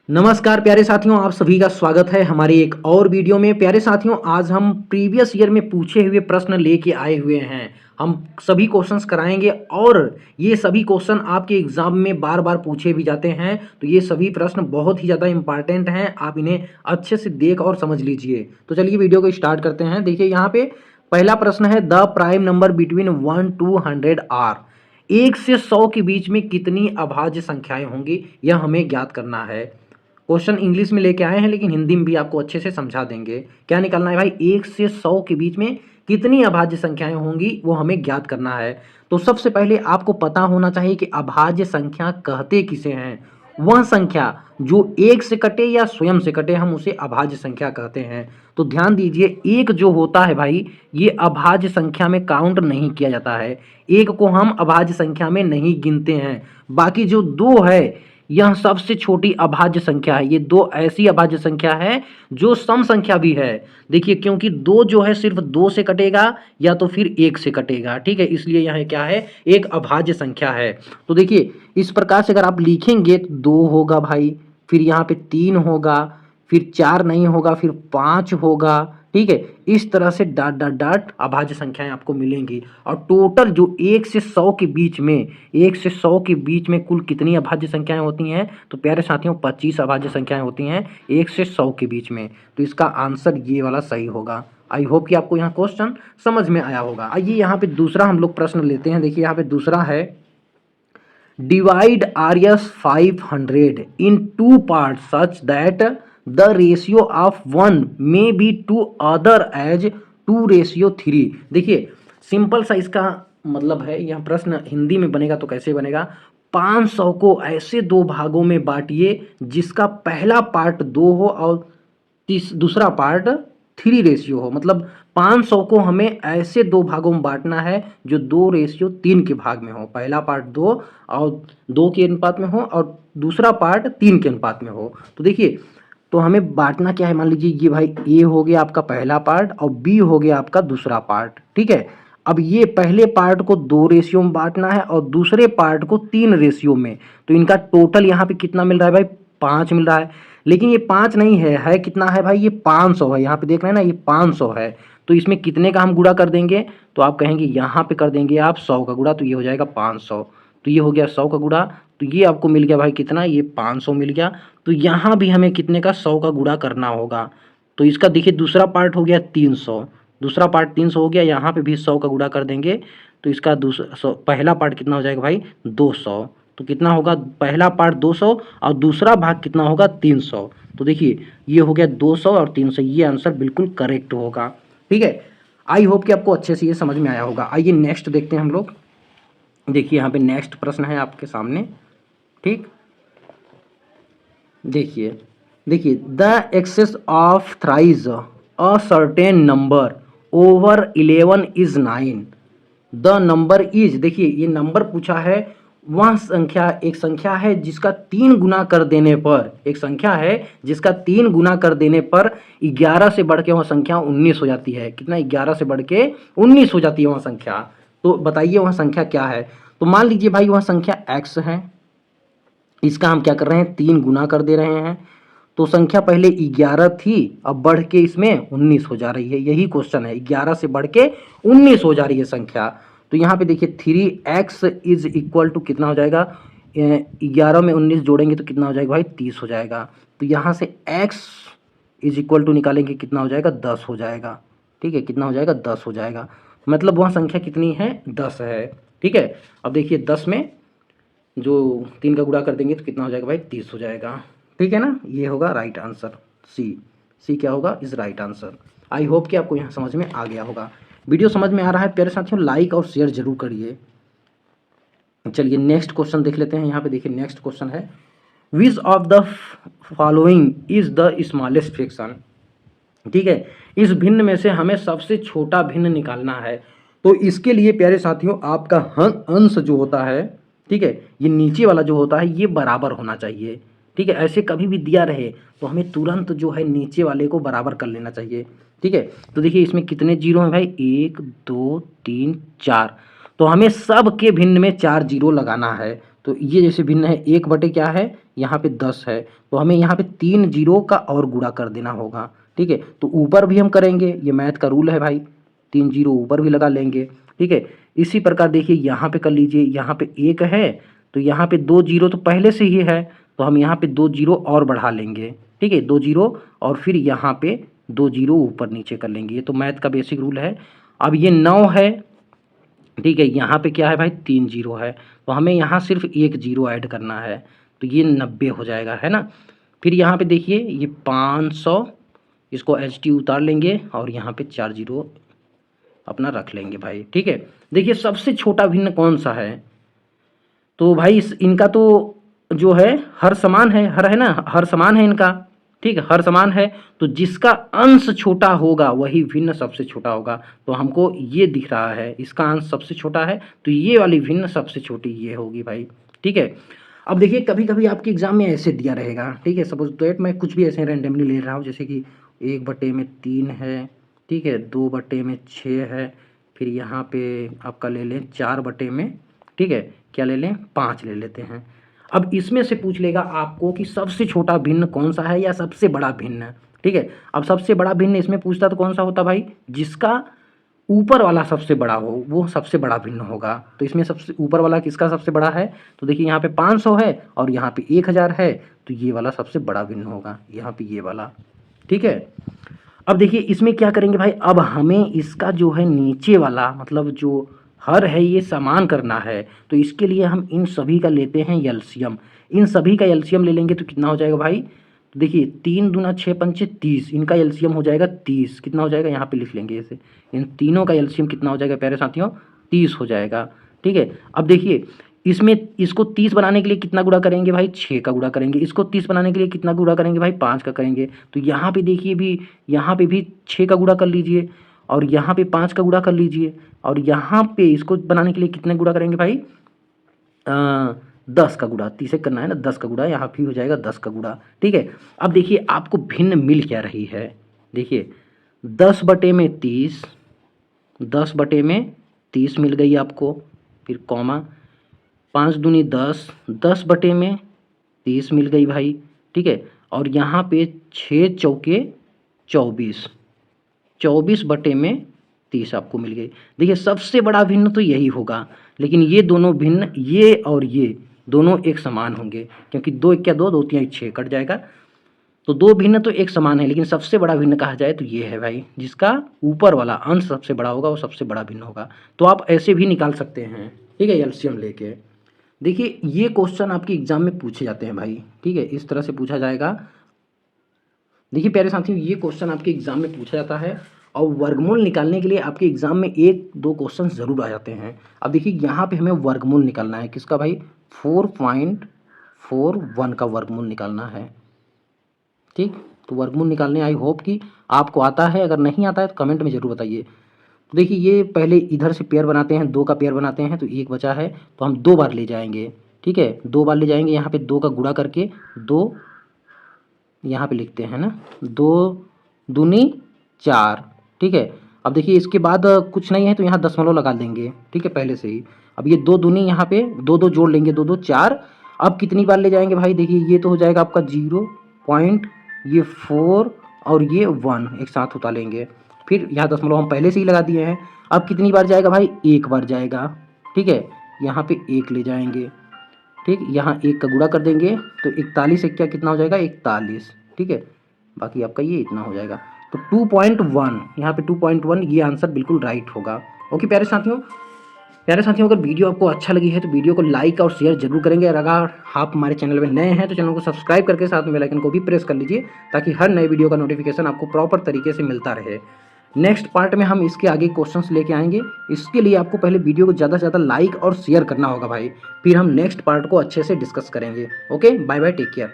नमस्कार प्यारे साथियों, आप सभी का स्वागत है हमारी एक और वीडियो में। प्यारे साथियों, आज हम प्रीवियस ईयर में पूछे हुए प्रश्न लेके आए हुए हैं। हम सभी क्वेश्चंस कराएंगे और ये सभी क्वेश्चन आपके एग्जाम में बार बार पूछे भी जाते हैं। तो ये सभी प्रश्न बहुत ही ज़्यादा इंपॉर्टेंट हैं, आप इन्हें अच्छे से देख और समझ लीजिए। तो चलिए वीडियो को स्टार्ट करते हैं। देखिए यहाँ पे पहला प्रश्न है, the prime number between 1 to 100 are. 1 से 100 के बीच में कितनी अभाज्य संख्याएं होंगी, यह हमें ज्ञात करना है। क्वेश्चन इंग्लिश में लेके आए हैं लेकिन हिंदी में भी आपको अच्छे से समझा देंगे। क्या निकालना है भाई, 1 से 100 के बीच में कितनी अभाज्य संख्याएं होंगी वो हमें ज्ञात करना है। तो सबसे पहले आपको पता होना चाहिए कि अभाज्य संख्या कहते किसे हैं। वह संख्या जो 1 से कटे या स्वयं से कटे, हम उसे अभाज्य संख्या कहते हैं। तो ध्यान दीजिए, एक जो होता है भाई, ये अभाज्य संख्या में काउंट नहीं किया जाता है। एक को हम अभाज्य संख्या में नहीं गिनते हैं। बाकी जो दो है, यह सबसे छोटी अभाज्य संख्या है। ये दो ऐसी अभाज्य संख्या है जो सम संख्या भी है। देखिए, क्योंकि दो जो है सिर्फ 2 से कटेगा या तो फिर 1 से कटेगा, ठीक है, इसलिए यह क्या है, एक अभाज्य संख्या है। तो देखिए इस प्रकार से अगर आप लिखेंगे तो 2 होगा भाई, फिर यहाँ पे 3 होगा, फिर 4 नहीं होगा, फिर 5 होगा, ठीक है। इस तरह से डॉट डॉट डॉट अभाज्य संख्याएं आपको मिलेंगी। और टोटल जो 1 से 100 के बीच में, 1 से 100 के बीच में कुल कितनी अभाज्य संख्याएं होती हैं, तो प्यारे साथियों 25 अभाज्य संख्याएं होती हैं 1 से 100 के बीच में। तो इसका आंसर ये वाला सही होगा। आई होप कि आपको यहाँ क्वेश्चन समझ में आया होगा। आइए यहाँ पे दूसरा हम लोग प्रश्न लेते हैं। देखिए यहाँ पे दूसरा है, divide RS 500 in 2 parts such that the ratio of 1 may be to other as 2:3। देखिए सिंपल सा इसका मतलब है, यह प्रश्न हिंदी में बनेगा तो कैसे बनेगा, 500 को ऐसे दो भागों में बांटिए जिसका पहला पार्ट 2 हो और दूसरा पार्ट 3:3 हो। मतलब 500 को हमें ऐसे दो भागों में बांटना है जो 2:3 के भाग में हो। पहला पार्ट 2 और 2 के अनुपात में हो और दूसरा पार्ट 3 के अनुपात में हो। तो देखिए, तो हमें बांटना क्या है, मान लीजिए ये भाई ए हो गया आपका पहला पार्ट और बी हो गया आपका दूसरा पार्ट, ठीक है। अब ये पहले पार्ट को 2 रेशियो में बांटना है और दूसरे पार्ट को 3 रेशियो में। तो इनका टोटल यहाँ पे कितना मिल रहा है भाई, 5 मिल रहा है। लेकिन ये 5 नहीं है कितना है भाई, ये 500 है। यहाँ पे देख रहे हैं ना, ये 500 है। तो इसमें कितने का हम गुणा कर देंगे, तो आप कहेंगे यहाँ पे कर देंगे आप 100 का गुणा, तो ये हो जाएगा 500। तो ये हो गया 100 का गुणा, तो ये आपको मिल गया भाई कितना, ये 500 मिल गया। तो यहाँ भी हमें कितने का, 100 का गुणा करना होगा। तो इसका देखिए दूसरा पार्ट हो गया 300, दूसरा पार्ट 300 हो गया, यहाँ पे भी 100 का गुणा कर देंगे। तो इसका दूसरा पहला पार्ट कितना हो जाएगा भाई, 200। तो कितना होगा, पहला पार्ट 200 और दूसरा भाग कितना होगा, 300। तो देखिए ये हो गया 200 और 300, ये आंसर बिल्कुल करेक्ट होगा, ठीक है। आई होप कि आपको अच्छे से ये समझ में आया होगा। आइए नेक्स्ट देखते हैं हम लोग। देखिए यहाँ पे नेक्स्ट प्रश्न है आपके सामने, ठीक। देखिए देखिए, the excess of thrice a certain number over 11 is 9। The number is, देखिए ये नंबर पूछा है, वह संख्या, एक संख्या है जिसका 3 गुना कर देने पर, एक संख्या है जिसका 3 गुना कर देने पर 11 से बढ़ के वह संख्या 19 हो जाती है। कितना, 11 से बढ़ के 19 हो जाती है वह संख्या। तो बताइए वह संख्या क्या है। तो मान लीजिए भाई वह संख्या x है, इसका हम क्या कर रहे हैं, 3 गुना कर दे रहे हैं। तो संख्या पहले 11 थी, अब बढ़ के इसमें 19 हो जा रही है। यही क्वेश्चन है, 11 से बढ़ के 19 हो जा रही है संख्या। तो यहाँ पे देखिए 3x इज इक्वल टू कितना हो जाएगा, 11 में 19 जोड़ेंगे तो कितना हो जाएगा भाई, 30 हो जाएगा। तो यहाँ से x इज इक्वल टू निकालेंगे कितना हो जाएगा, 10 हो जाएगा, ठीक है। कितना हो जाएगा, 10 हो जाएगा। मतलब वह संख्या कितनी है, 10 है, ठीक है। अब देखिए 10 में जो 3 का गुणा कर देंगे तो कितना हो जाएगा भाई, 30 हो जाएगा, ठीक है ना। ये होगा राइट आंसर, सी क्या होगा, is right answer. I hope कि आपको यहाँ समझ में आ गया होगा। वीडियो समझ में आ रहा है प्यारे साथियों, लाइक और शेयर जरूर करिए। चलिए नेक्स्ट क्वेश्चन देख लेते हैं। यहाँ पे देखिए नेक्स्ट क्वेश्चन है, which of the following is the smallest fraction. ठीक है, इस भिन्न में से हमें सबसे छोटा भिन्न निकालना है। तो इसके लिए प्यारे साथियों आपका अंश जो होता है, ठीक है, ये नीचे वाला जो होता है ये बराबर होना चाहिए, ठीक है। ऐसे कभी भी दिया रहे तो हमें तुरंत जो है नीचे वाले को बराबर कर लेना चाहिए, ठीक है। तो देखिए इसमें कितने जीरो हैं भाई, 1 2 3 4। तो हमें सब के भिन्न में 4 जीरो लगाना है। तो ये जैसे भिन्न है 1 बटे क्या है, यहाँ पे 10 है, तो हमें यहाँ पे 3 जीरो का और गुणा कर देना होगा। ठीक है, तो ऊपर भी हम करेंगे, ये मैथ का रूल है भाई, 3 जीरो ऊपर भी लगा लेंगे। ठीक है, इसी प्रकार देखिए यहाँ पे कर लीजिए, यहाँ पे 1 है तो यहाँ पे 2 जीरो तो पहले से ही है, तो हम यहाँ पे 2 जीरो और बढ़ा लेंगे। ठीक है, 2 जीरो और फिर यहाँ पे 2 जीरो ऊपर नीचे कर लेंगे। ये तो मैथ का बेसिक रूल है। अब ये 9 है, ठीक है, यहाँ पे क्या है भाई 3 जीरो है, तो हमें यहाँ सिर्फ 1 जीरो ऐड करना है, तो ये 90 हो जाएगा, है ना। फिर यहाँ पे देखिए ये 500, इसको HT उतार लेंगे और यहाँ पे 4 जीरो अपना रख लेंगे भाई। ठीक है, देखिए सबसे छोटा भिन्न कौन सा है, तो भाई इनका तो जो है हर समान है, हर है ना, हर समान है इनका। ठीक है, हर समान है, तो जिसका अंश छोटा होगा वही भिन्न सबसे छोटा होगा। तो हमको ये दिख रहा है इसका अंश सबसे छोटा है, तो ये वाली भिन्न सबसे छोटी ये होगी भाई। ठीक है, अब देखिए कभी कभी आपके एग्जाम में ऐसे दिया रहेगा, ठीक है, सपोज दैट मैं कुछ भी ऐसे रैंडमली ले रहा हूँ, जैसे कि 1/3 है, ठीक है, 2/6 है, फिर यहाँ पे आपका ले लें 4/, ठीक है, क्या ले लें 5 ले लेते हैं। अब इसमें से पूछ लेगा आपको कि सबसे छोटा भिन्न कौन सा है या सबसे बड़ा भिन्न। ठीक है, अब सबसे बड़ा भिन्न इसमें पूछता तो कौन सा होता भाई, जिसका ऊपर वाला सबसे बड़ा हो वो सबसे बड़ा भिन्न होगा। तो इसमें सबसे ऊपर वाला किसका सबसे बड़ा है, तो देखिए यहाँ पे 500 है और यहाँ पे 1000 है, तो ये वाला सबसे बड़ा भिन्न होगा, यहाँ पे ये वाला। ठीक है, अब देखिए इसमें क्या करेंगे भाई, अब हमें इसका जो है नीचे वाला मतलब जो हर है ये समान करना है, तो इसके लिए हम इन सभी का लेते हैं एलसीएम। इन सभी का एलसीएम ले लेंगे तो कितना हो जाएगा भाई, तो देखिए 3 दूना 6 पंचे 30, इनका एलसीएम हो जाएगा 30। कितना हो जाएगा यहाँ पे लिख लेंगे इसे, इन तीनों का एलसीएम कितना हो जाएगा प्यारे साथियों, 30 हो जाएगा। ठीक है, अब देखिए इसमें इसको 30 बनाने के लिए कितना गुणा करेंगे भाई, 6 का गुणा करेंगे। इसको 30 बनाने के लिए कितना गुणा करेंगे भाई, 5 का करेंगे। तो यहाँ पे देखिए भी, यहाँ पे भी 6 का गुणा कर लीजिए और यहाँ पे 5 का गुणा कर लीजिए, और यहाँ पे इसको बनाने के लिए कितने गुणा करेंगे भाई, 10 का गुणा, 30 करना है ना, 10 का गुणा, यहाँ फिर हो जाएगा 10 का गुणा। ठीक है, अब देखिए आपको भिन्न मिल क्या रही है, देखिए 10/30, 10/30 मिल गई आपको, फिर कॉमा 5 दूनी 10, 10/30 मिल गई भाई। ठीक है, और यहाँ पे 6 चौके 24, 24/30 आपको मिल गई। देखिए सबसे बड़ा भिन्न तो यही होगा, लेकिन ये दोनों भिन्न, ये और ये दोनों एक समान होंगे, क्योंकि 2 क्या 2, 2 3 6 कट जाएगा, तो दो भिन्न तो एक समान है, लेकिन सबसे बड़ा भिन्न कहा जाए तो ये है भाई, जिसका ऊपर वाला अंश सबसे बड़ा होगा वो सबसे बड़ा भिन्न होगा। तो आप ऐसे भी निकाल सकते हैं। ठीक है, एलसीएम लेके देखिए ये क्वेश्चन आपके एग्जाम में पूछे जाते हैं भाई। ठीक है, इस तरह से पूछा जाएगा। देखिए प्यारे साथियों, ये क्वेश्चन आपके एग्जाम में पूछा जाता है, और वर्गमूल निकालने के लिए आपके एग्जाम में 1-2 क्वेश्चन ज़रूर आ जाते हैं। अब देखिए यहाँ पे हमें वर्गमूल निकालना है, किसका भाई, 4.41 का वर्गमूल निकालना है। ठीक, तो वर्गमूल निकालने आई होप कि आपको आता है, अगर नहीं आता है तो कमेंट में ज़रूर बताइए। तो देखिए ये पहले इधर से पेयर बनाते हैं, 2 का पेयर बनाते हैं, तो 1 बचा है तो हम 2 बार ले जाएंगे। ठीक है, 2 बार ले जाएंगे, यहाँ पे 2 का गुणा करके 2 यहाँ पे लिखते हैं ना, 2 दूनी 4। ठीक है, अब देखिए इसके बाद कुछ नहीं है तो यहाँ दशमलव लगा देंगे। ठीक है, पहले से ही। अब ये 2 दूनी यहाँ पे 2 जोड़ लेंगे, 2 4। अब कितनी बार ले जाएंगे भाई, देखिए ये तो हो जाएगा आपका 0 पॉइंट, ये 4 और ये 1 एक साथ उतार लेंगे, फिर यहाँ दशमलव हम पहले से ही लगा दिए हैं। अब कितनी बार जाएगा भाई, 1 बार जाएगा। ठीक है, यहाँ पे 1 ले जाएंगे। ठीक, यहाँ 1 का गुणा कर देंगे तो 41 एक क्या कितना हो जाएगा, 41। ठीक है, बाकी आपका ये इतना हो जाएगा, तो 2.1, यहाँ पे 2.1 ये आंसर बिल्कुल राइट होगा। ओके प्यारे साथियों, अगर वीडियो आपको अच्छा लगी है तो वीडियो को लाइक और शेयर जरूर करेंगे, और अगर आप हमारे चैनल में नए हैं तो चैनल को सब्सक्राइब करके साथ में बेल आइकन को भी प्रेस कर लीजिए, ताकि हर नए वीडियो का नोटिफिकेशन आपको प्रॉपर तरीके से मिलता रहे। नेक्स्ट पार्ट में हम इसके आगे क्वेश्चंस लेके आएंगे। इसके लिए आपको पहले वीडियो को ज़्यादा से ज़्यादा लाइक और शेयर करना होगा भाई, फिर हम नेक्स्ट पार्ट को अच्छे से डिस्कस करेंगे। Okay, bye bye, take care.